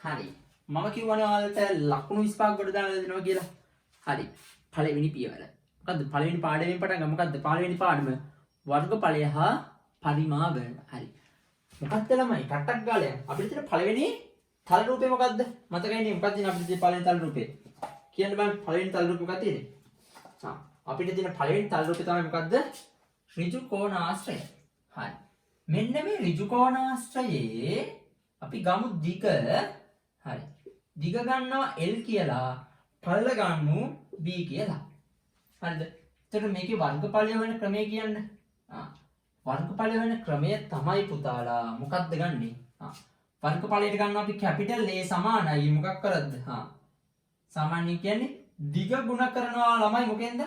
හරි. මම කිව්වනේ ඔයාලට ලකුණු 25ක් ගොඩ දාලා දෙනවා කියලා. හරි. පළවෙනි පියවර. මොකද්ද පළවෙනි පාඩමෙන් පටන් ගමු. මොකද්ද පළවෙනි පාඩම? වර්ගඵලය හා පරිමාව. හරි. මොකක්ද ළමයි? ටට්ටක් ගාලා යන්න. අපිට තියෙන පළවෙනි තල රූපේ මොකද්ද? මතකයිනේ මොකක්ද තියෙන අපිට තියෙන පළවෙනි තල රූපේ? කියන්න බෑ පළවෙනි තල රූපේ මොකක්ද තියෙන්නේ? අපිට තියෙන පළවෙනි තල රූපේ තමයි මොකද්ද? ඍජු කෝණාශ්‍රය. හරි. මෙන්න මේ ඍජු කෝණාශ්‍රයේ අපි ගමු දිග. හරි. දිග ගන්නවා L කියලා, පළල ගන්නු B කියලා. හරිද? එතකොට මේකේ වර්ගඵලය වෙන ක්‍රමය කියන්න. වර්ගඵලය වෙන ක්‍රමය තමයි පුතාලා මොකක්ද ගන්නෙ? වර්ගඵලයට ගන්නවා අපි කැපිටල් A සමානයි මොකක් කරද්ද? සාමාන්‍යයෙන් කියන්නේ දිග ගුණ කරනවා ළමයි මොකෙන්ද?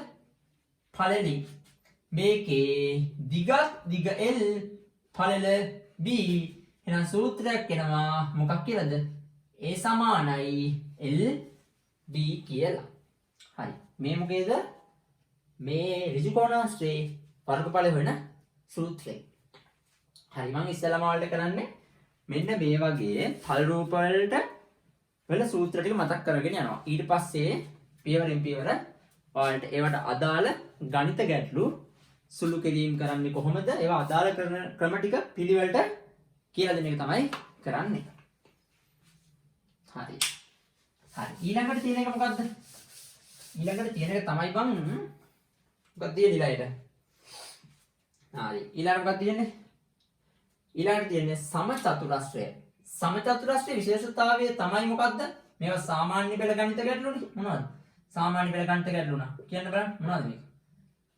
පළලෙන්. මේකේ දිග L පළල B. එහෙනම් සූත්‍රයක් එනවා මොකක් කියලාද? A සමානයි L B කියලා. හරි. මේ මොකේද? මේ ඍජු කෝණාශ්‍රයේ වර්ගඵල වෙන සූත්‍රය. හරි මම ඉස්සෙල්ලාම ඔයාලට කරන්නේ මෙන්න මේ වගේ තල් රූප වලට වල සූත්‍ර ටික මතක් කරගෙන යනවා. ඊට පස්සේ පියවරෙන් පියවර ඔයාලට ඒවට අදාළ ගණිත ගැටලු සුළු කිරීම කරන්නේ කොහොමද? ඒවා අදාළ කරන ක්‍රම ටික පිළිවෙලට කියලා දෙන එක තමයි කරන්නේ. හරි. හරි. ඊළඟට තියෙන එක මොකද්ද? ඊළඟට තියෙන එක තමයි බං මොකක්ද තියෙන්නේ ඊළඟට? හරි. ඊළඟට මොකක්ද තියෙන්නේ? ඊළඟට තියෙන්නේ සමචතුරස්‍රය. සමචතුරස්‍රයේ විශේෂතාවය තමයි මොකද්ද? මේවා සාමාන්‍ය පෙළ ගණිත ගැටලුනේ. මොනවද? සාමාන්‍ය පෙළ ගණිත ගැටලුණා. කියන්න බලන්න මොනවද මේක?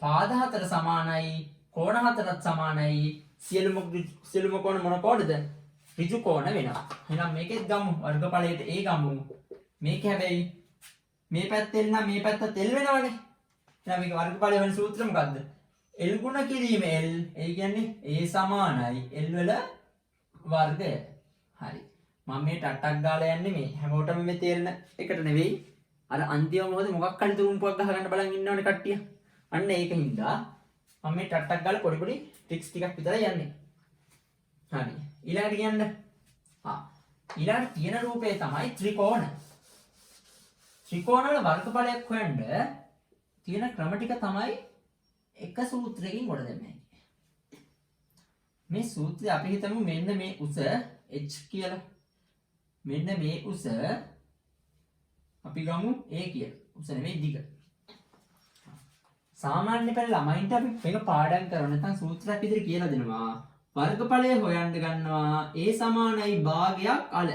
පාද හතර සමානයි, කෝණ හතරත් සමානයි. සියලුම කෝණ මොන කෝණද? ඍජු කෝණ වෙනවා. එහෙනම් මේකෙත් ගමු වර්ගඵලයට A ගමු. මේක හැබැයි මේ පැත්තෙන් නම් මේ පැත්ත තෙල් වෙනවනේ. එහෙනම් මේක වර්ගඵලය වෙන සූත්‍රය මොකද්ද? L ගුණ කිරීම L. ඒ කියන්නේ A සමානයි L වල වර්ගය. හරි. මම මේ ටට්ටක් ගාලා යන්නේ මේ හැමෝටම මේ තේරෙන එකට නෙවෙයි. අර අන්තිම මොකද මොකක් හරි තුරුම්පුවක් ගහගන්න බලන් ඉන්නවනේ කට්ටිය. අන්න ඒකින්දා මම මේ ටට්ටක් ගාලා පොඩි පොඩි ට්‍රික්ස් ටිකක් විතරයි යන්නේ. හරි. ඊළඟට කියන්න. ඊළඟට තියෙන රූපේ තමයි ත්‍රිකෝණ. ත්‍රිකෝණ වල වර්ගඵලයක් හොයන්න තියෙන ක්‍රම ටික තමයි එක සූත්‍රයකින් ගොඩ දෙන්නේ. මේ සූත්‍රය අපි හිතමු මෙන්න මේ උස h කියලා. මෙන්න මේ උස අපි ගමු a කියලා. උස නෙමෙයි දිග. සාමාන්‍ය පෙළ ළමයින්ට අපි මේක පාඩම් කරන නැත්නම් සූත්‍රයක් විදිහට කියලා දෙනවා. වර්ගඵලය හොයන්න ගන්නවා a සමානයි භාගයක් අල.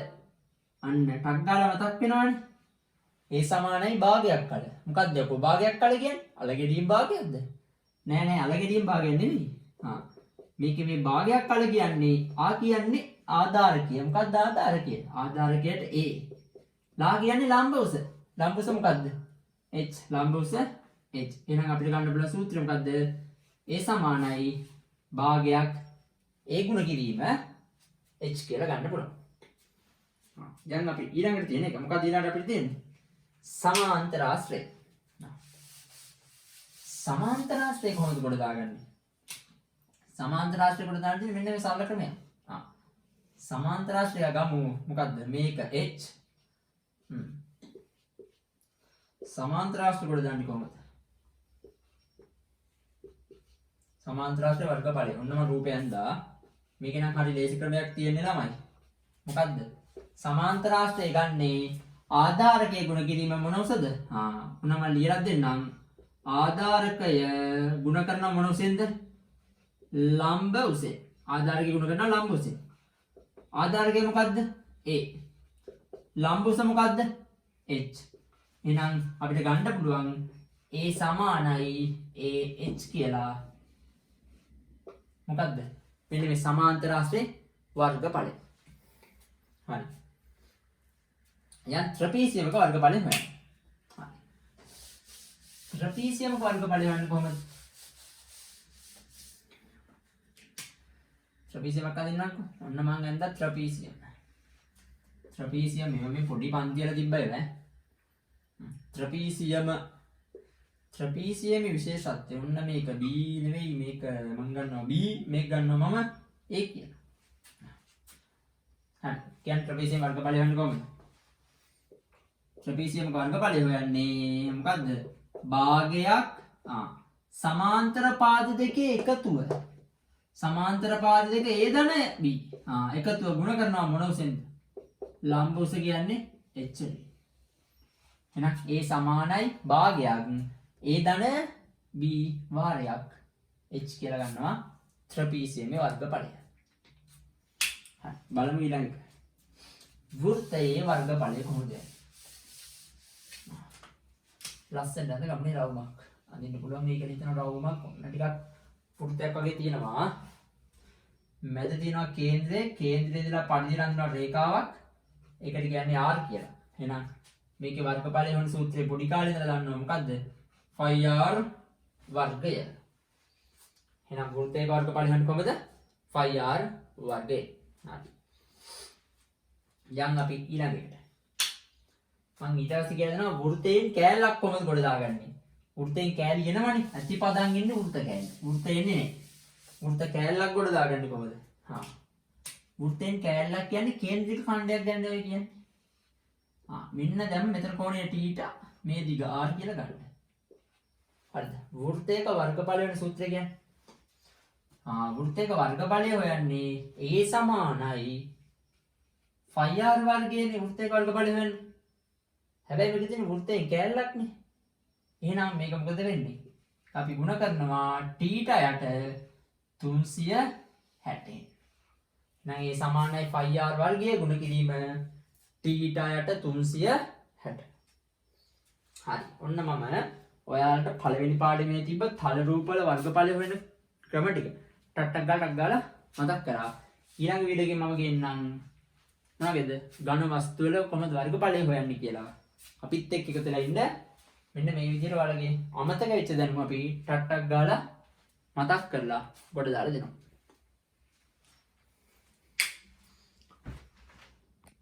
අන්න ටක් ගාලා මතක් වෙනවනේ. a සමානයි භාගයක් අල. මොකක්ද යකෝ භාගයක් අල කියන්නේ? අල ගෙඩියෙන් භාගයක්ද? නෑ අල ගෙඩියෙන් භාගයක් නෙමෙයි. මේකේ මේ භාගයක් අල කියන්නේ ආ කියන්නේ ආධාරකය. මොකක්ද ආධාරකය? ආධාරකයට a. ලා කියන්නේ ලම්බ උස. ලම්බ උස මොකක්ද? h. ලම්බ උස h. එහෙනම් අපිට ගන්න පුළුවන් සූත්‍රය මොකද්ද? a සමානයි භාගයක් a ගුණ කිරීම h කියලා ගන්න පුළුවන්. දැන් අපි ඊළඟට තියෙන එක මොකක්ද ඊළඟට අපිට තියෙන්නේ? සමාන්තර ආශ්‍රය. සමාන්තර ආශ්‍රය කොහොමද ගොඩ දාගන්නේ? සමාන්තර ආශ්‍රය ගොඩ දාන්නේ මෙන්න මේ සරල ක්‍රමය. සමාන්තර ආශ්‍රය ගමු මොකද්ද? මේක h. සමාන්තර ආශ්‍රය ගොඩ දාන්නේ කොහොමද? සමාන්තර ආශ්‍රය වර්ගඵලය. ඔන්නම රූපයෙන් දා මේක නම් හරි ලේසි ක්‍රමයක් තියෙන්නේ ළමයි. මොකද්ද? සමාන්තර ආශ්‍රය ගන්නේ ආධාරකයේ ගුණ කිරීම මොන උසද? මොනම ලියලා දෙන්නම්. ආධාරකය ගුණ කරන මොන උසෙන්ද? ලම්බ උසෙන්. ආධාරකය ගුණ කරන ලම්බ උසෙන්. ආධාරකය මොකද්ද? a. ලම්බ උස මොකද්ද? h. එහෙනම් අපිට ගන්න පුළුවන් a සමානයි ah කියලා. මොකද්ද? මෙන්න මේ සමාන්තර ආශ්‍රේ වර්ගඵලය. හරි. යන් ත්‍රපීසියමක වර්ගඵලය හොයන්න. හරි. ත්‍රපීසියමක වර්ගඵලය හොයන්න කොහොමද? ත්‍රපීසියමක් අදින්නම්කෝ. ඔන්න මම ගන්නවා ත්‍රපීසියම. ත්‍රපීසියම මේ පොඩි පන්තිවල තිබ්බයි නෑ. ත්‍රපීසියමේ විශේෂත්වය ඔන්න මේක B නෙවෙයි මේක මම ගන්නවා B මේක ගන්නවා මම A කියලා. හරි. කියන්නේ ට්‍රපීසියම් වර්ගඵලය හොයන්නේ කොහොමද? ට්‍රපීසියම් වර්ගඵලය හොයන්නේ මොකද්ද? භාගයක් සමාන්තර පාද දෙකේ එකතුව. සමාන්තර පාද දෙක A ධන B. එකතුව ගුණ කරනවා මොන උසෙන්ද? ලම්බ උස කියන්නේ h වලින්. එහෙනම් A සමානයි භාගයක් A ධන B වාරයක් h කියලා ගන්නවා ත්‍රපීසියමේ වර්ගඵලය. හරි බලමු ඊළඟ. වෘත්තයේ වර්ගඵලය කොහොමද? ලස්සනට අද ගමනේ රවුමක්. අඳින්න පුළුවන් මේක හිතන රවුමක් ඔන්න ටිකක් වෘත්තයක් වගේ තියෙනවා. මැද තියෙනවා කේන්ද්‍රය. කේන්ද්‍රයේ ඉඳලා පරිධි රඳන රේඛාවක්. ඒකට කියන්නේ R කියලා. එහෙනම් මේකේ වර්ගඵලය වෙන සූත්‍රය පොඩි කාලේ ඉඳලා දන්නවා මොකද්ද? phi r වර්ගය. එහෙනම් වෘත්තයේ වර්ගඵලය හොයන්නේ කොහමද? phi r වර්ගය. හරි. යන් අපි ඊළඟට. මම ඊට පස්සේ කියලා දෙනවා වෘත්තයෙන් කෑල්ලක් කොහොමද ගොඩ දාගන්නේ? වෘත්තයෙන් කෑලි එනවනේ. අතිපදන් ඉන්නේ වෘත්ත කෑලි. වෘත්ත එන්නේ නැහැ. වෘත්ත කෑල්ලක් ගොඩ දාගන්නේ කොහොමද? වෘත්තයෙන් කෑල්ලක් කියන්නේ කේන්ද්‍රික ඛණ්ඩයක් ගන්න ඔය කියන්නේ. මෙන්න දැන් මෙතන කෝණය θ මේ දිග r කියලා ගන්න. හරිද? වෘත්තයක වර්ගඵලය වෙන සූත්‍රය කියන්නේ. වෘත්තයක වර්ගඵලය හොයන්නේ A සමානයි phi r වර්ගයනේ වෘත්තයක වර්ගඵලය හොයන්නේ. හැබැයි මේක තියෙන වෘත්තයෙන් කෑල්ලක්නේ. එහෙනම් මේක මොකද වෙන්නේ? අපි ගුණ කරනවා θ යට 360. නම් ඒ සමානයි phi r වර්ගය ගුණ කිරීම θ යට 360. හරි. ඔන්න මම ඔයාලට පළවෙනි පාඩමේ තිබ්බ තල රූපවල වර්ගඵලය හොයන ක්‍රම ටික ටක් ගාලා මතක් කරා. ඊළඟ වීඩියෝ එකේ මම ගෙන්නම් මොනවද? ඝන වස්තු වල කොහොමද වර්ගඵලය හොයන්නේ කියලා. අපිත් එක්ක එකතු වෙලා ඉන්න. මෙන්න මේ විදිහට ඔයාලගේ අමතක වෙච්ච දැනුම අපි ටක් ගාලා මතක් කරලා ගොඩ දාලා දෙනවා.